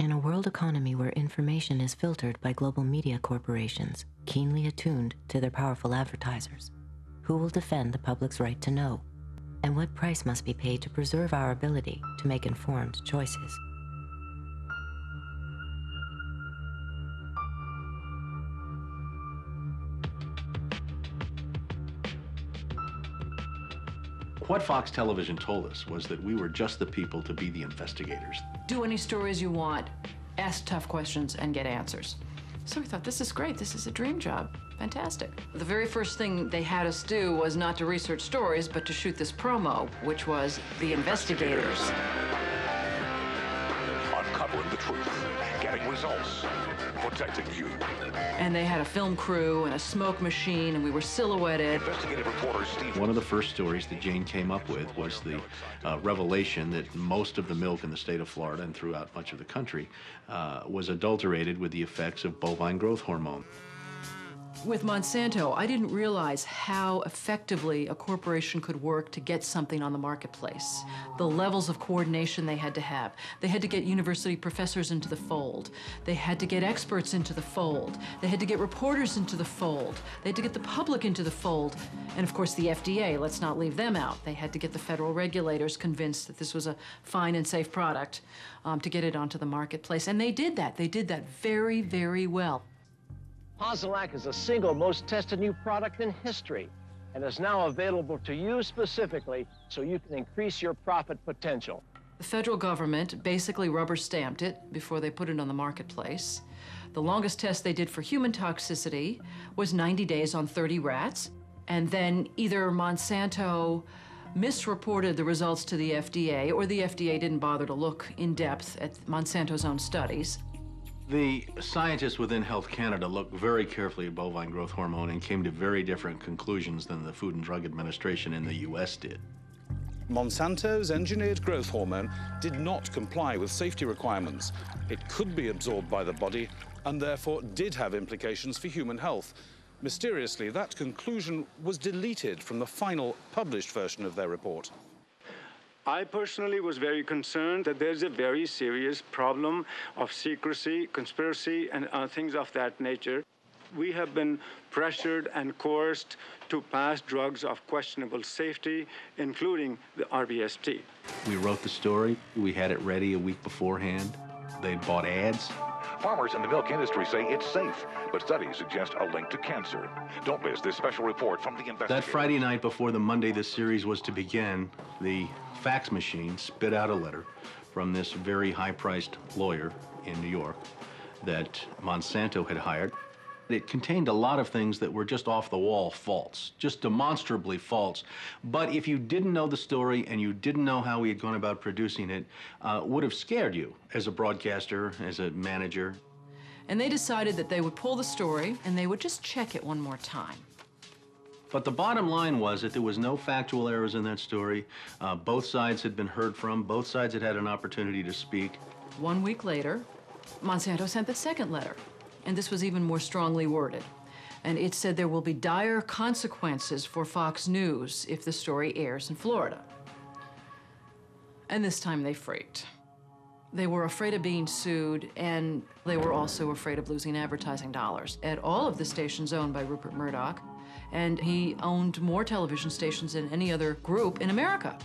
In a world economy where information is filtered by global media corporations, keenly attuned to their powerful advertisers, who will defend the public's right to know? And what price must be paid to preserve our ability to make informed choices? What Fox Television told us was that we were just the people to be the investigators. Do any stories you want, ask tough questions, and get answers. So we thought, this is great, this is a dream job, fantastic. The very first thing they had us do was not to research stories, but to shoot this promo, which was The Investigators. Uncovering the truth, getting results, protecting you. And they had a film crew and a smoke machine, and we were silhouetted. Investigative reporter Steve. One of the first stories that Jane came up with was the revelation that most of the milk in the state of Florida and throughout much of the country was adulterated with the effects of bovine growth hormone. With Monsanto, I didn't realize how effectively a corporation could work to get something on the marketplace. The levels of coordination they had to have. They had to get university professors into the fold. They had to get experts into the fold. They had to get reporters into the fold. They had to get the public into the fold. And of course, the FDA, let's not leave them out. They had to get the federal regulators convinced that this was a fine and safe product to get it onto the marketplace. And they did that. They did that very, very well. Posilac is the single most tested new product in history and is now available to you specifically so you can increase your profit potential. The federal government basically rubber-stamped it before they put it on the marketplace. The longest test they did for human toxicity was 90 days on 30 rats, and then either Monsanto misreported the results to the FDA, or the FDA didn't bother to look in depth at Monsanto's own studies. The scientists within Health Canada looked very carefully at bovine growth hormone and came to very different conclusions than the Food and Drug Administration in the US did. Monsanto's engineered growth hormone did not comply with safety requirements. It could be absorbed by the body and therefore did have implications for human health. Mysteriously, that conclusion was deleted from the final published version of their report. I personally was very concerned that there's a very serious problem of secrecy, conspiracy, and things of that nature. We have been pressured and coerced to pass drugs of questionable safety, including the RBST. We wrote the story. We had it ready a week beforehand. They'd bought ads. Farmers in the milk industry say it's safe, but studies suggest a link to cancer. Don't miss this special report from the investigators. That Friday night before the Monday this series was to begin, the fax machine spit out a letter from this very high-priced lawyer in New York that Monsanto had hired. It contained a lot of things that were just off-the-wall false, just demonstrably false. But if you didn't know the story and you didn't know how we had gone about producing it, would have scared you as a broadcaster, as a manager. And they decided that they would pull the story and they would just check it one more time. But the bottom line was that there was no factual errors in that story. Both sides had been heard from. Both sides had had an opportunity to speak. 1 week later, Monsanto sent the second letter. And this was even more strongly worded. And it said there will be dire consequences for Fox News if the story airs in Florida. And this time they freaked. They were afraid of being sued, and they were also afraid of losing advertising dollars at all of the stations owned by Rupert Murdoch. And he owned more television stations than any other group in America.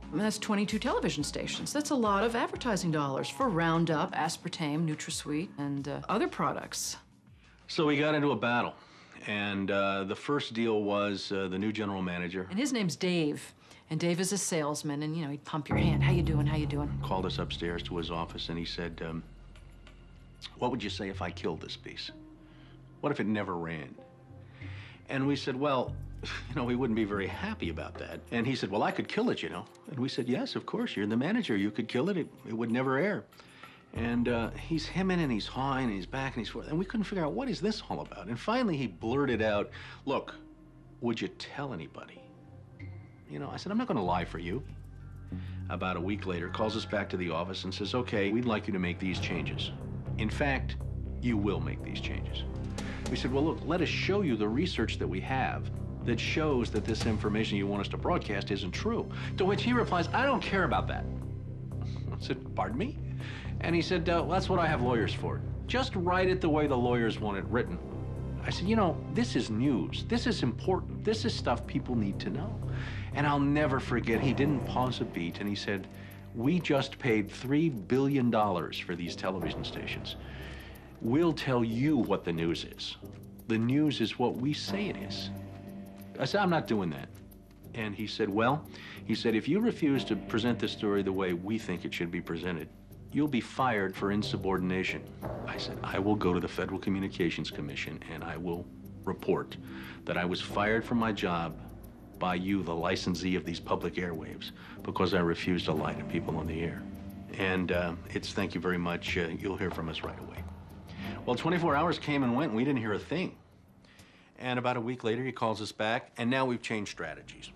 I mean, that's 22 television stations. That's a lot of advertising dollars for Roundup, aspartame, NutraSweet, and other products. So we got into a battle. And the first deal was the new general manager. And his name's Dave. And Dave is a salesman, and, you know, he'd pump your hand. How you doing, how you doing? Called us upstairs to his office, and he said, what would you say if I killed this piece? What if it never ran? And we said, well, you know, we wouldn't be very happy about that. And he said, well, I could kill it, you know. And we said, yes, of course, you're the manager. You could kill it. It would never air. And he's hemming and he's hawing and he's back and he's forth. And we couldn't figure out, what is this all about? And finally he blurted out, look, would you tell anybody? You know, I said, I'm not going to lie for you. About a week later, calls us back to the office and says, okay, we'd like you to make these changes. In fact, you will make these changes. We said, well, look, let us show you the research that we have that shows that this information you want us to broadcast isn't true. To which he replies, I don't care about that. I said, pardon me? And he said, well, that's what I have lawyers for. Just write it the way the lawyers want it written. I said, you know, this is news. This is important. This is stuff people need to know. And I'll never forget, he didn't pause a beat, and he said, we just paid $3 billion for these television stations. We'll tell you what the news is. The news is what we say it is. I said, I'm not doing that. And he said, well, he said, if you refuse to present this story the way we think it should be presented, you'll be fired for insubordination. I said, I will go to the Federal Communications Commission and I will report that I was fired from my job by you, the licensee of these public airwaves, because I refused to lie to people on the air. And it's thank you very much. You'll hear from us right away. Well, 24 hours came and went and we didn't hear a thing. And about a week later, he calls us back, and now we've changed strategies.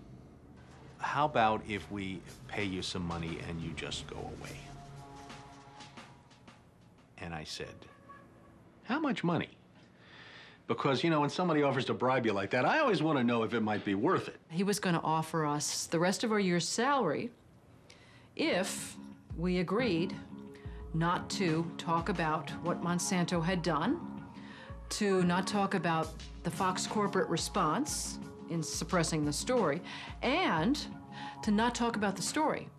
How about if we pay you some money and you just go away? And I said, how much money? Because, you know, when somebody offers to bribe you like that, I always want to know if it might be worth it. He was going to offer us the rest of our year's salary if we agreed not to talk about what Monsanto had done, to not talk about the Fox corporate response in suppressing the story, and to not talk about the story.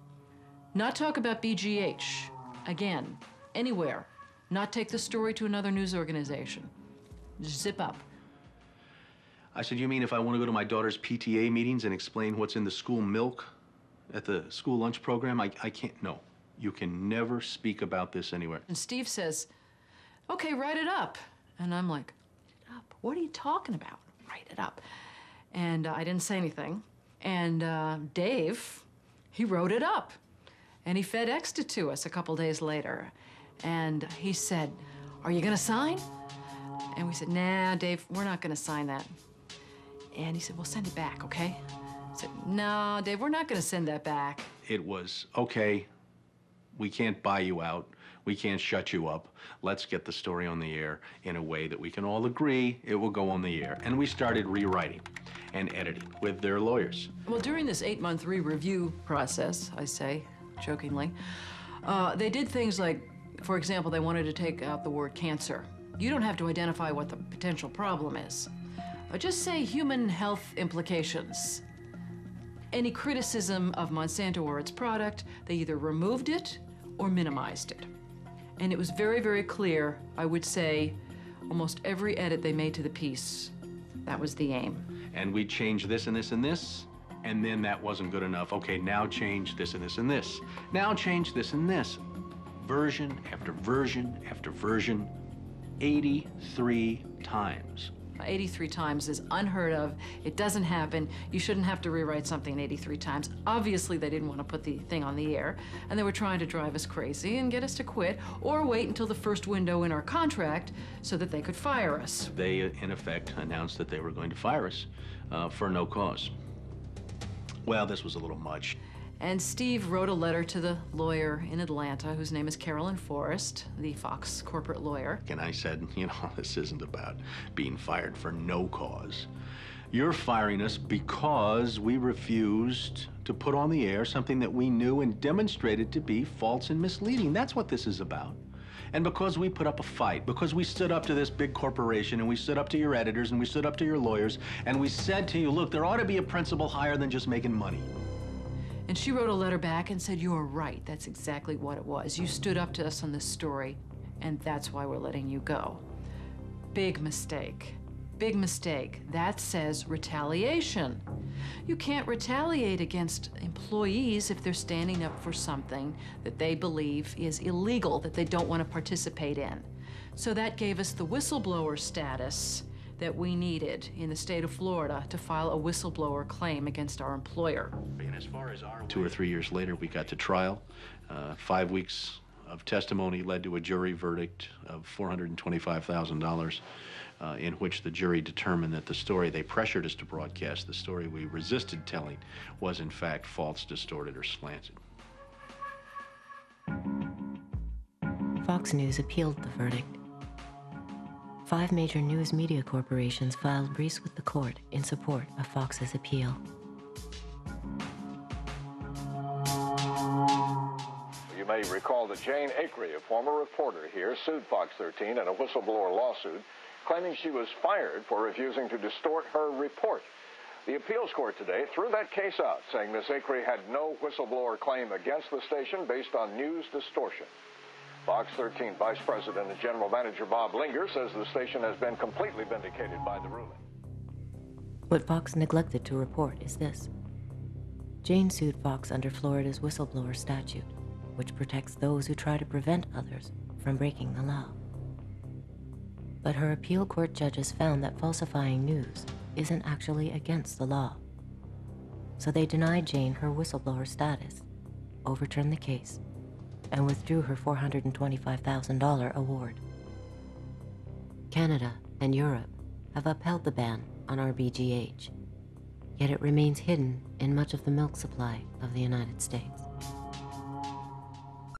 Not talk about BGH, again, anywhere. Not take the story to another news organization. Just zip up. I said, you mean if I want to go to my daughter's PTA meetings and explain what's in the school milk at the school lunch program? I can't, no. You can never speak about this anywhere. And Steve says, okay, write it up. And I'm like, write it up? What are you talking about? Write it up. And I didn't say anything. And Dave, he wrote it up. And he FedExed it to us a couple days later. And he said, are you gonna sign? And we said, nah, Dave, we're not gonna sign that. And he said, well, send it back, okay? I said, no, Dave, we're not gonna send that back. It was, okay, we can't buy you out. We can't shut you up. Let's get the story on the air in a way that we can all agree it will go on the air. And we started rewriting and editing with their lawyers. Well, during this 8-month re-review process, I say, jokingly, they did things like, for example, they wanted to take out the word cancer. You don't have to identify what the potential problem is. Just say human health implications. Any criticism of Monsanto or its product, they either removed it or minimized it. And it was very, very clear, I would say, almost every edit they made to the piece, that was the aim. And we changed this and this and this, and then that wasn't good enough. Okay, now change this and this and this. Now change this and this. Version after version after version, 83 times. 83 times is unheard of. It doesn't happen. You shouldn't have to rewrite something 83 times. Obviously, they didn't want to put the thing on the air, and they were trying to drive us crazy and get us to quit or wait until the first window in our contract so that they could fire us. They, in effect, announced that they were going to fire us for no cause. Well, this was a little much. And Steve wrote a letter to the lawyer in Atlanta, whose name is Carolyn Forrest, the Fox corporate lawyer. And I said, you know, this isn't about being fired for no cause. You're firing us because we refused to put on the air something that we knew and demonstrated to be false and misleading. That's what this is about. And because we put up a fight, because we stood up to this big corporation, and we stood up to your editors, and we stood up to your lawyers, and we said to you, look, there ought to be a principle higher than just making money. And she wrote a letter back and said, you're right, that's exactly what it was. You stood up to us on this story, and that's why we're letting you go. Big mistake. Big mistake. That says retaliation. You can't retaliate against employees if they're standing up for something that they believe is illegal, that they don't want to participate in. So that gave us the whistleblower status that we needed in the state of Florida to file a whistleblower claim against our employer. And as far as 2 or 3 years later, we got to trial. 5 weeks of testimony led to a jury verdict of $425,000, in which the jury determined that the story they pressured us to broadcast, the story we resisted telling, was in fact false, distorted, or slanted. Fox News appealed the verdict. 5 major news media corporations filed briefs with the court in support of Fox's appeal. You may recall that Jane Acree, a former reporter here, sued Fox 13 in a whistleblower lawsuit, claiming she was fired for refusing to distort her report. The appeals court today threw that case out, saying Ms. Acree had no whistleblower claim against the station based on news distortion. Fox 13 Vice President and General Manager Bob Linger says the station has been completely vindicated by the ruling. What Fox neglected to report is this. Jane sued Fox under Florida's whistleblower statute, which protects those who try to prevent others from breaking the law. But her appeal court judges found that falsifying news isn't actually against the law. So they denied Jane her whistleblower status, overturned the case, and withdrew her $425,000 award. Canada and Europe have upheld the ban on RBGH, yet it remains hidden in much of the milk supply of the United States.